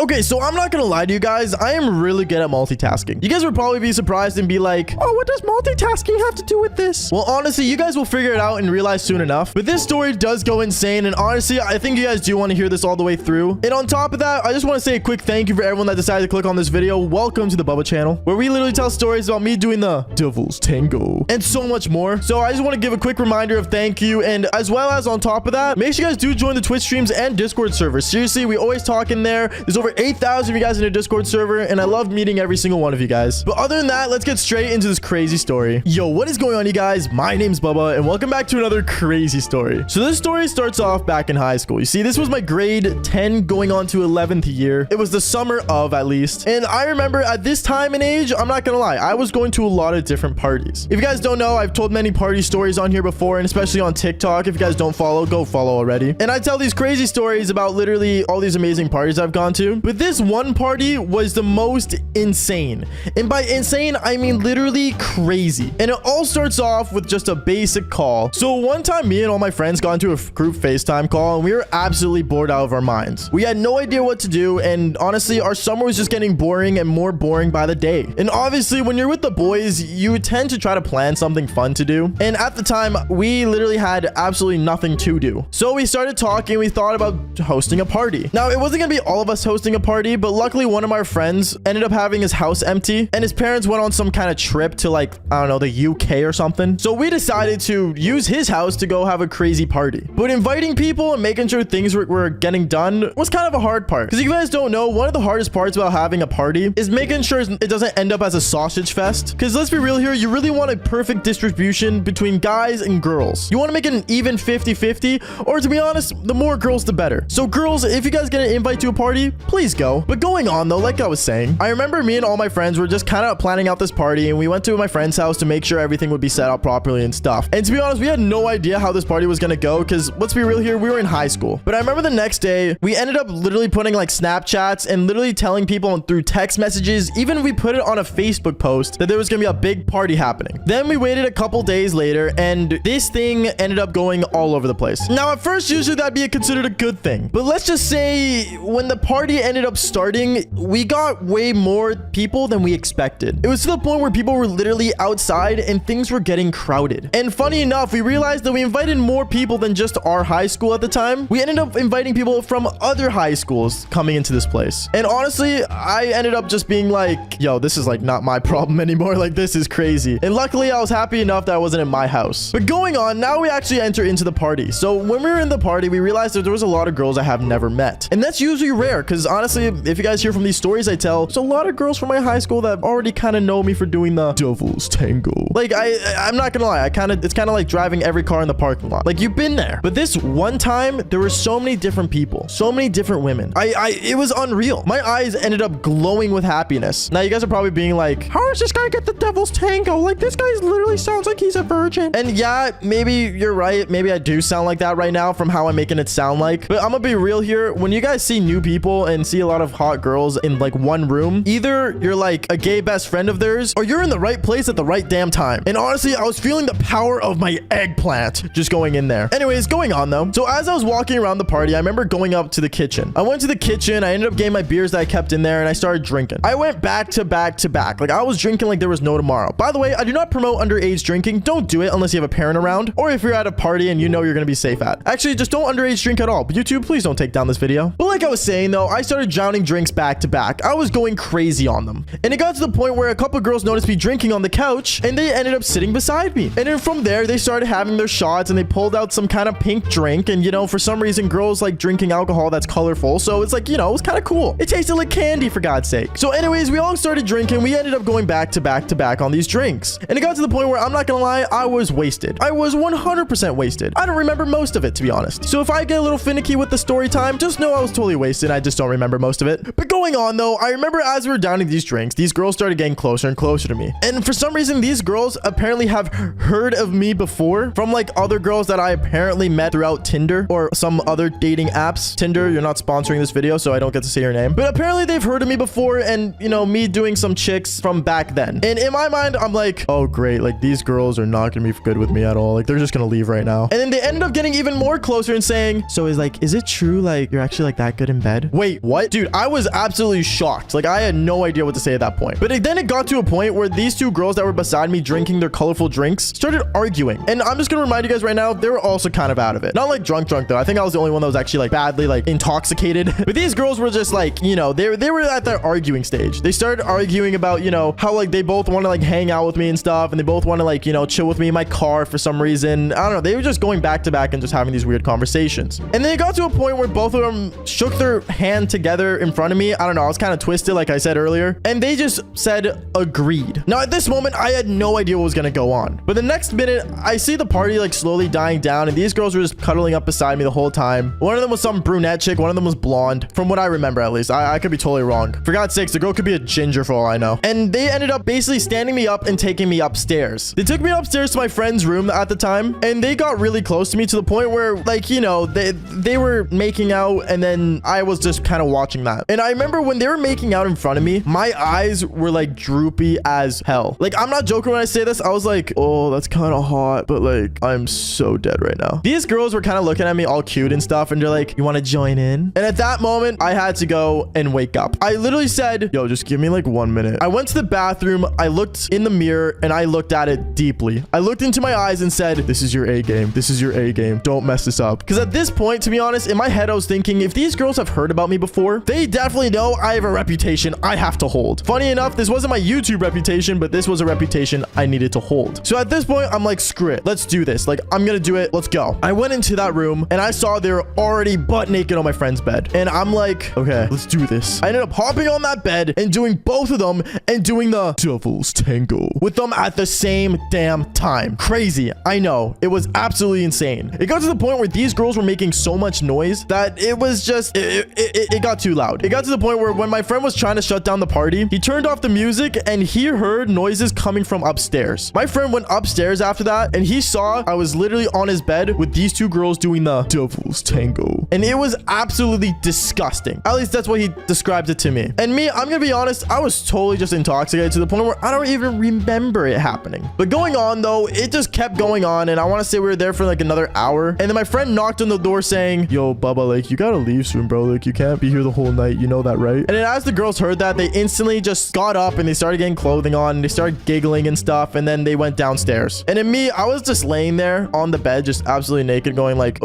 Okay, so I'm not gonna lie to you guys. I am really good at multitasking. You guys would probably be surprised and be like, oh, what does multitasking have to do with this? Well, honestly, you guys will figure it out and realize soon enough. But this story does go insane. And honestly, I think you guys do want to hear this all the way through. And on top of that, I just want to say a quick thank you for everyone that decided to click on this video. Welcome to the Bubba channel, where we literally tell stories about me doing the Devil's Tango and so much more. So I just want to give a quick reminder of thank you. And as well as on top of that, make sure you guys do join the Twitch streams and Discord server. Seriously, we always talk in there. There's over 8,000 of you guys in a Discord server, and I love meeting every single one of you guys. But other than that, let's get straight into this crazy story. Yo, what is going on, you guys? My name's Bubba, and welcome back to another crazy story. So this story starts off back in high school. You see, this was my grade 10 going on to 11th year. It was the summer of, at least. And I remember at this time and age, I'm not gonna lie, I was going to a lot of different parties. If you guys don't know, I've told many party stories on here before, and especially on TikTok. If you guys don't follow, go follow already. And I tell these crazy stories about literally all these amazing parties I've gone to. But this one party was the most insane. And by insane, I mean literally crazy. And it all starts off with just a basic call. So one time, me and all my friends got into a group FaceTime call, and we were absolutely bored out of our minds. We had no idea what to do, and honestly, our summer was just getting boring and more boring by the day. And obviously, when you're with the boys, you tend to try to plan something fun to do. And at the time, we literally had absolutely nothing to do. So we started talking. We thought about hosting a party. Now, it wasn't gonna be all of us hosting a party, but luckily one of our friends ended up having his house empty, and his parents went on some kind of trip to, like, I don't know, the UK or something. So we decided to use his house to go have a crazy party. But inviting people and making sure things were getting done was kind of a hard part. Because if you guys don't know, one of the hardest parts about having a party is making sure it doesn't end up as a sausage fest. Because let's be real here, you really want a perfect distribution between guys and girls. You want to make it an even 50-50, or to be honest, the more girls, the better. So girls, if you guys get an invite to a party, please go. But going on though, like I was saying, I remember me and all my friends were just kind of planning out this party, and we went to my friend's house to make sure everything would be set up properly and stuff. And to be honest, we had no idea how this party was gonna go, because let's be real here, we were in high school. But I remember the next day, we ended up literally putting like Snapchats and literally telling people through text messages, even we put it on a Facebook post, that there was gonna be a big party happening. Then we waited a couple days later, and this thing ended up going all over the place. Now, at first, usually that'd be considered a good thing. But let's just say when the party ended up starting, we got way more people than we expected. It was to the point where people were literally outside and things were getting crowded. And funny enough, we realized that we invited more people than just our high school at the time. We ended up inviting people from other high schools coming into this place. And honestly, I ended up just being like, yo, this is like not my problem anymore. Like, this is crazy. And luckily, I was happy enough that I wasn't in my house. But going on, now we actually enter into the party. So when we were in the party, we realized that there was a lot of girls I have never met. And that's usually rare, because honestly, if you guys hear from these stories I tell, there's a lot of girls from my high school that already kind of know me for doing the Devil's Tango. Like, I'm not gonna lie, it's kind of like driving every car in the parking lot. Like, you've been there. But this one time, there were so many different people, so many different women. It was unreal. My eyes ended up glowing with happiness. Now, you guys are probably being like, how is this guy get the Devil's Tango? Like, this guy literally sounds like he's a virgin. And yeah, maybe you're right. Maybe I do sound like that right now from how I'm making it sound like. But I'm gonna be real here. When you guys see new people and see a lot of hot girls in like one room, either you're like a gay best friend of theirs, or you're in the right place at the right damn time. And honestly, I was feeling the power of my eggplant just going in there. Anyways, going on though. So as I was walking around the party, I remember going up to the kitchen. I went to the kitchen. I ended up getting my beers that I kept in there, and I started drinking. I went back to back to back. Like, I was drinking like there was no tomorrow. By the way, I do not promote underage drinking. Don't do it unless you have a parent around, or if you're at a party and you know you're gonna be safe at. Actually, just don't underage drink at all. But YouTube, please don't take down this video. But like I was saying though, I started drowning drinks back to back. I was going crazy on them. And it got to the point where a couple of girls noticed me drinking on the couch, and they ended up sitting beside me. And then from there, they started having their shots, and they pulled out some kind of pink drink. And you know, for some reason, girls like drinking alcohol that's colorful. So it's like, you know, it was kind of cool. It tasted like candy, for God's sake. So anyways, we all started drinking. We ended up going back to back to back on these drinks. And it got to the point where, I'm not gonna lie, I was wasted. I was 100% wasted. I don't remember most of it, to be honest. So if I get a little finicky with the story time, just know I was totally wasted. I just don't remember most of it. But going on though, I remember as we were downing these drinks, these girls started getting closer and closer to me. And for some reason, these girls apparently have heard of me before from like other girls that I apparently met throughout Tinder or some other dating apps. Tinder, you're not sponsoring this video, so I don't get to say your name. But apparently they've heard of me before, and you know, me doing some chicks from back then. And in my mind, I'm like, oh great, like these girls are not gonna be good with me at all. Like, they're just gonna leave right now. And then they ended up getting even more closer and saying, so is it true, like, you're actually like that good in bed? Wait, what? Dude, I was absolutely shocked. Like, I had no idea what to say at that point. But then it got to a point where these two girls that were beside me drinking their colorful drinks started arguing. And I'm just gonna remind you guys right now, they were also kind of out of it. Not like drunk though. I think I was the only one that was actually like badly like intoxicated. But these girls were just like, you know, they were at their arguing stage. They started arguing about, you know, how like they both want to like hang out with me and stuff, and they both want to like, you know, chill with me in my car for some reason. I don't know. They were just going back to back and just having these weird conversations. And then it got to a point where both of them shook their hand together in front of me. I don't know. I was kind of twisted, like I said earlier. And they just said agreed. Now at this moment, I had no idea what was going to go on. But the next minute, I see the party like slowly dying down, and these girls were just cuddling up beside me the whole time. One of them was some brunette chick. One of them was blonde, from what I remember at least. I could be totally wrong. For God's sakes, the girl could be a ginger for all I know. And they ended up basically standing me up and taking me upstairs. They took me upstairs to my friend's room at the time, and they got really close to me to the point where, like, you know, they were making out, and then I was just kind of watching that. And I remember when they were making out in front of me, my eyes were like droopy as hell. Like, I'm not joking when I say this. I was like, oh, that's kind of hot, but like, I'm so dead right now. These girls were kind of looking at me all cute and stuff, and they're like, you want to join in? And at that moment, I had to go and wake up. I literally said, yo, just give me like 1 minute. I went to the bathroom. I looked in the mirror and I looked at it deeply. I looked into my eyes and said, this is your A game. This is your A game. Don't mess this up. Because at this point, to be honest, in my head, I was thinking, if these girls have heard about me before, they definitely know I have a reputation I have to hold. Funny enough, this wasn't my YouTube reputation, but this was a reputation I needed to hold. So at this point, I'm like, screw it. Let's do this. Like, I'm gonna do it. Let's go. I went into that room and I saw they were already butt naked on my friend's bed. And I'm like, okay, let's do this. I ended up hopping on that bed and doing both of them and doing the devil's tango with them at the same damn time. Crazy. I know. It was absolutely insane. It got to the point where these girls were making so much noise that it was just, it got too loud. It got to the point where when my friend was trying to shut down the party, he turned off the music and he heard noises coming from upstairs. My friend went upstairs after that and he saw I was literally on his bed with these two girls doing the devil's tango. And it was absolutely disgusting. At least that's what he described it to me. And me, I'm gonna be honest, I was totally just intoxicated to the point where I don't even remember it happening. But going on though, it just kept going on, and I want to say we were there for like another hour. And then my friend knocked on the door saying, yo, Bubba, like, you gotta leave soon, bro. Like, you can't be here the whole night. You know that, right? And then as the girls heard that, they instantly just got up and they started getting clothing on, and they started giggling and stuff, and then they went downstairs. And in me, I was just laying there on the bed, just absolutely naked, going like,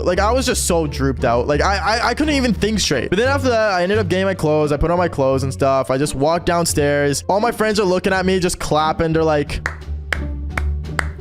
like, I was just so drooped out. Like, I couldn't even think straight. But then after that, I ended up getting my clothes. I put on my clothes and stuff. I just walked downstairs. All my friends are looking at me, just clapping. They're like,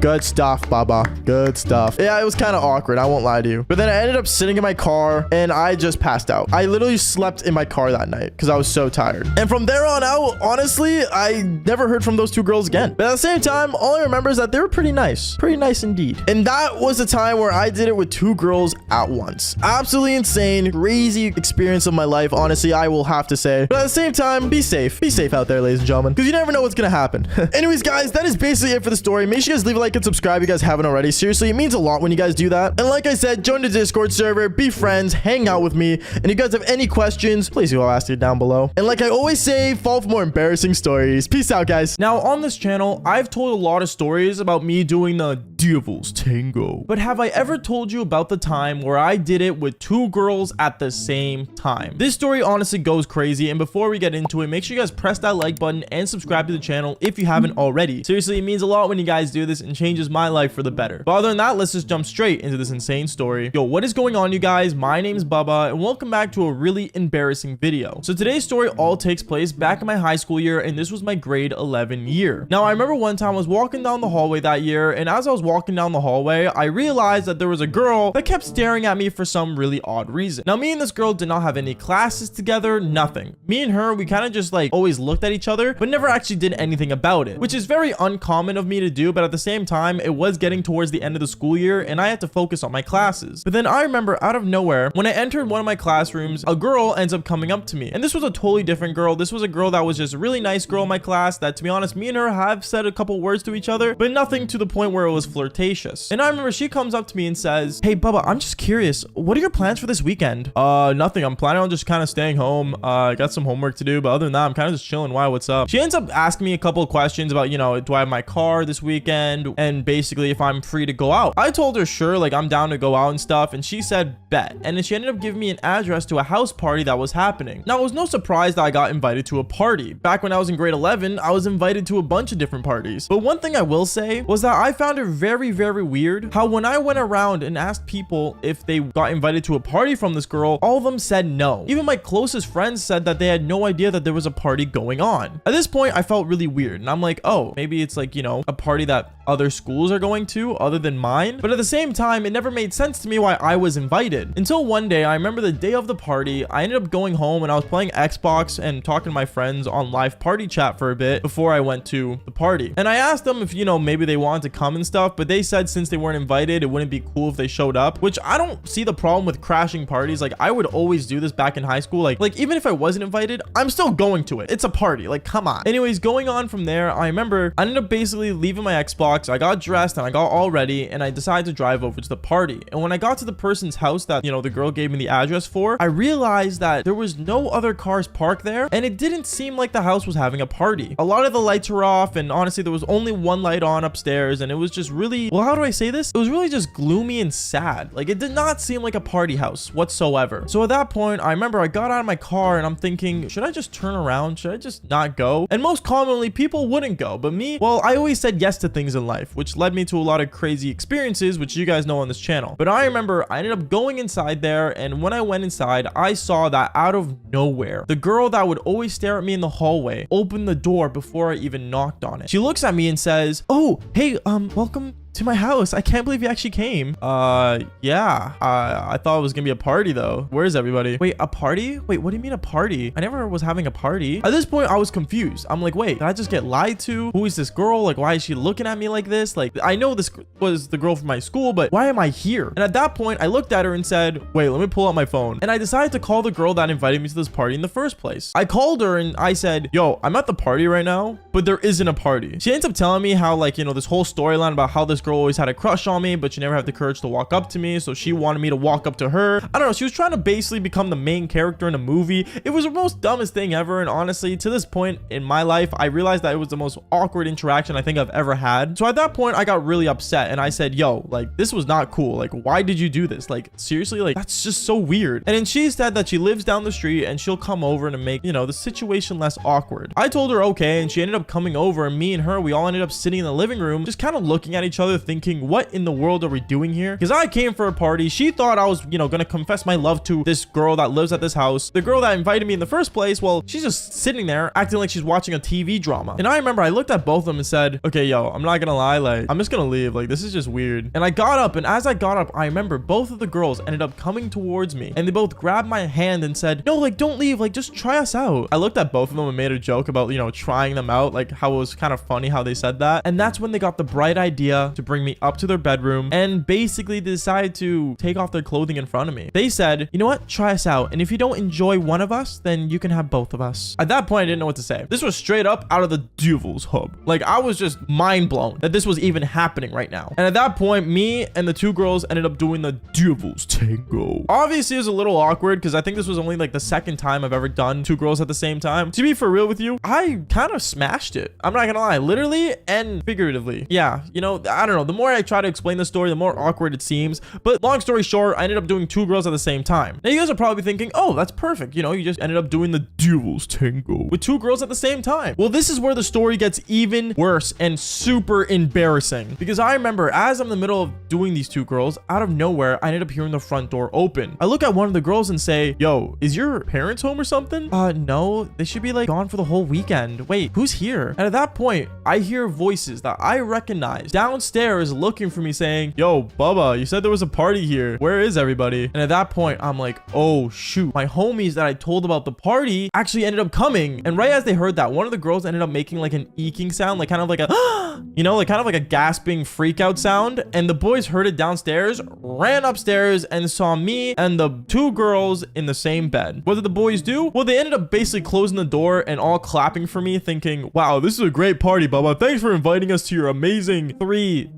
good stuff, Baba. Good stuff. Yeah, it was kind of awkward. I won't lie to you. But then I ended up sitting in my car and I just passed out. I literally slept in my car that night because I was so tired. And from there on out, honestly, I never heard from those two girls again. But at the same time, all I remember is that they were pretty nice. Pretty nice indeed. And that was the time where I did it with two girls at once. Absolutely insane, crazy experience of my life. Honestly, I will have to say. But at the same time, be safe. Be safe out there, ladies and gentlemen, because you never know what's going to happen. Anyways, guys, that is basically it for the story. Make sure you guys leave a like and subscribe if you guys haven't already. Seriously, it means a lot when you guys do that. And like I said, join the Discord server, be friends, hang out with me. And if you guys have any questions, please do ask it down below. And like I always say, follow for more embarrassing stories. Peace out, guys. Now on this channel, I've told a lot of stories about me doing the devil's tango. But have I ever told you about the time where I did it with two girls at the same time? This story honestly goes crazy. And before we get into it, make sure you guys press that like button and subscribe to the channel if you haven't already. Seriously, it means a lot when you guys do this and changes my life for the better. But other than that, let's just jump straight into this insane story. Yo, what is going on, you guys? My name's Bubba and welcome back to a really embarrassing video. So today's story all takes place back in my high school year, and this was my grade 11 year. Now I remember one time I was walking down the hallway that year, and as I was walking down the hallway, I realized that there was a girl that kept staring at me for some really odd reason. Now me and this girl did not have any classes together, nothing. Me and her, we kind of just like always looked at each other, but never actually did anything about it, which is very uncommon of me to do. But at the same time, it was getting towards the end of the school year and I had to focus on my classes. But then I remember out of nowhere, when I entered one of my classrooms, a girl ends up coming up to me, and this was a totally different girl. This was a girl that was just a really nice girl in my class that, to be honest, me and her have said a couple words to each other, but nothing to the point where it was flirty flirtatious. And I remember she comes up to me and says, hey, Bubba, I'm just curious. What are your plans for this weekend? Nothing. I'm planning on just kind of staying home. I got some homework to do, but other than that, I'm kind of just chilling. Why? What's up? She ends up asking me a couple of questions about, you know, do I have my car this weekend? And basically if I'm free to go out. I told her, sure, like I'm down to go out and stuff. And she said, bet. And then she ended up giving me an address to a house party that was happening. Now, it was no surprise that I got invited to a party. Back when I was in grade 11, I was invited to a bunch of different parties. But one thing I will say was that I found it very, very weird how when I went around and asked people if they got invited to a party from this girl, all of them said no. Even my closest friends said that they had no idea that there was a party going on. At this point, I felt really weird. And I'm like, oh, maybe it's like, you know, a party that other schools are going to other than mine. But at the same time, it never made sense to me why I was invited. Until one day, I remember the day of the party, I ended up going home and I was playing Xbox and talking to my friends on live party chat for a bit before I went to the party. And I asked them if, you know, maybe they wanted to come and stuff, but they said since they weren't invited, it wouldn't be cool if they showed up, which I don't see the problem with crashing parties. Like I would always do this back in high school. Like even if I wasn't invited, I'm still going to it. It's a party. Like, come on. Anyways, going on from there, I remember I ended up basically leaving my Xbox. I got dressed and I got all ready and I decided to drive over to the party. And when I got to the person's house that, you know, the girl gave me the address for, I realized that there was no other cars parked there and it didn't seem like the house was having a party. A lot of the lights were off and honestly there was only one light on upstairs and it was just really, well, how do I say this? It was really just gloomy and sad. Like it did not seem like a party house whatsoever. So at that point, I remember I got out of my car and I'm thinking, should I just turn around? Should I just not go? And most commonly people wouldn't go, but me, well, I always said yes to things in life, which led me to a lot of crazy experiences, which you guys know on this channel. But I remember I ended up going inside there, and when I went inside, I saw that out of nowhere, the girl that would always stare at me in the hallway opened the door before I even knocked on it. She looks at me and says, oh, hey, welcome to my house. I can't believe you actually came. Yeah. I thought it was gonna be a party though. Where's everybody? Wait, a party? Wait, what do you mean a party? I never was having a party. At this point, I was confused. I'm like, wait, did I just get lied to? Who is this girl? Like, why is she looking at me like this? Like, I know this was the girl from my school, but why am I here? And at that point, I looked at her and said, wait, let me pull out my phone. And I decided to call the girl that invited me to this party in the first place. I called her and I said, yo, I'm at the party right now, but there isn't a party. She ends up telling me how, like, you know, this whole storyline about how this girl always had a crush on me, but she never had the courage to walk up to me, so she wanted me to walk up to her. I don't know, she was trying to basically become the main character in a movie. It was the most dumbest thing ever, and honestly, to this point in my life, I realized that it was the most awkward interaction I think I've ever had. So at that point, I got really upset, and I said, yo, like, this was not cool. Like, why did you do this? Like, seriously? Like, that's just so weird. And then she said that she lives down the street, and she'll come over to make, you know, the situation less awkward. I told her okay, and she ended up coming over, and me and her, we all ended up sitting in the living room, just kind of looking at each other, thinking, what in the world are we doing here? Because I came for a party. She thought I was, you know, gonna confess my love to this girl that lives at this house. The girl that invited me in the first place, well, she's just sitting there acting like she's watching a TV drama. And I remember I looked at both of them and said, okay, yo, I'm not gonna lie, like, I'm just gonna leave. Like, this is just weird. And I got up, and as I got up, I remember both of the girls ended up coming towards me, and they both grabbed my hand and said, no, like, don't leave, like, just try us out. I looked at both of them and made a joke about, you know, trying them out, like how it was kind of funny how they said that. And that's when they got the bright idea to bring me up to their bedroom and basically decided to take off their clothing in front of me. They said, you know what, try us out, and if you don't enjoy one of us, then you can have both of us. At that point, I didn't know what to say. This was straight up out of the devil's hub. Like, I was just mind blown that this was even happening right now. And at that point, me and the two girls ended up doing the devil's tango. Obviously, it was a little awkward because I think this was only like the second time I've ever done two girls at the same time. To be for real with you, I kind of smashed it. I'm not gonna lie, literally and figuratively. Yeah, you know, I don't know. The more I try to explain the story, the more awkward it seems. But long story short, I ended up doing two girls at the same time. Now you guys are probably thinking, oh, that's perfect. You know, you just ended up doing the devil's tango with two girls at the same time. Well, this is where the story gets even worse and super embarrassing, because I remember as I'm in the middle of doing these two girls, out of nowhere, I ended up hearing the front door open. I look at one of the girls and say, yo, is your parents home or something? No, they should be like gone for the whole weekend. Wait, who's here? And at that point, I hear voices that I recognize downstairs looking for me saying, yo, Bubba, you said there was a party here. Where is everybody? And at that point, I'm like, oh shoot, my homies that I told about the party actually ended up coming. And right as they heard that, one of the girls ended up making like an eking sound, like kind of like a, you know, like kind of like a gasping freak out sound. And the boys heard it downstairs, ran upstairs and saw me and the two girls in the same bed. What did the boys do? Well, they ended up basically closing the door and all clapping for me, thinking, wow, this is a great party, Bubba. Thanks for inviting us to your amazing 3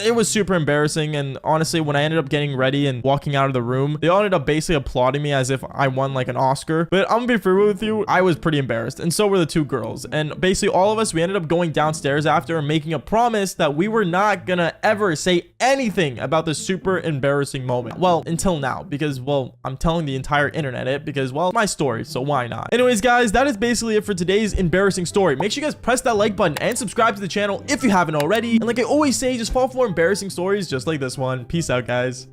it was super embarrassing. And honestly, when I ended up getting ready and walking out of the room, they all ended up basically applauding me as if I won like an Oscar. But I'm gonna be real with you, I was pretty embarrassed, and so were the two girls. And basically all of us, we ended up going downstairs after and making a promise that we were not gonna ever say anything about this super embarrassing moment. Well, until now, because, well, I'm telling the entire internet it because, well, my story, so why not? Anyways, guys, that is basically it for today's embarrassing story. Make sure you guys press that like button and subscribe to the channel if you haven't already. And like I always say, just follow for embarrassing stories just like this one. Peace out, guys.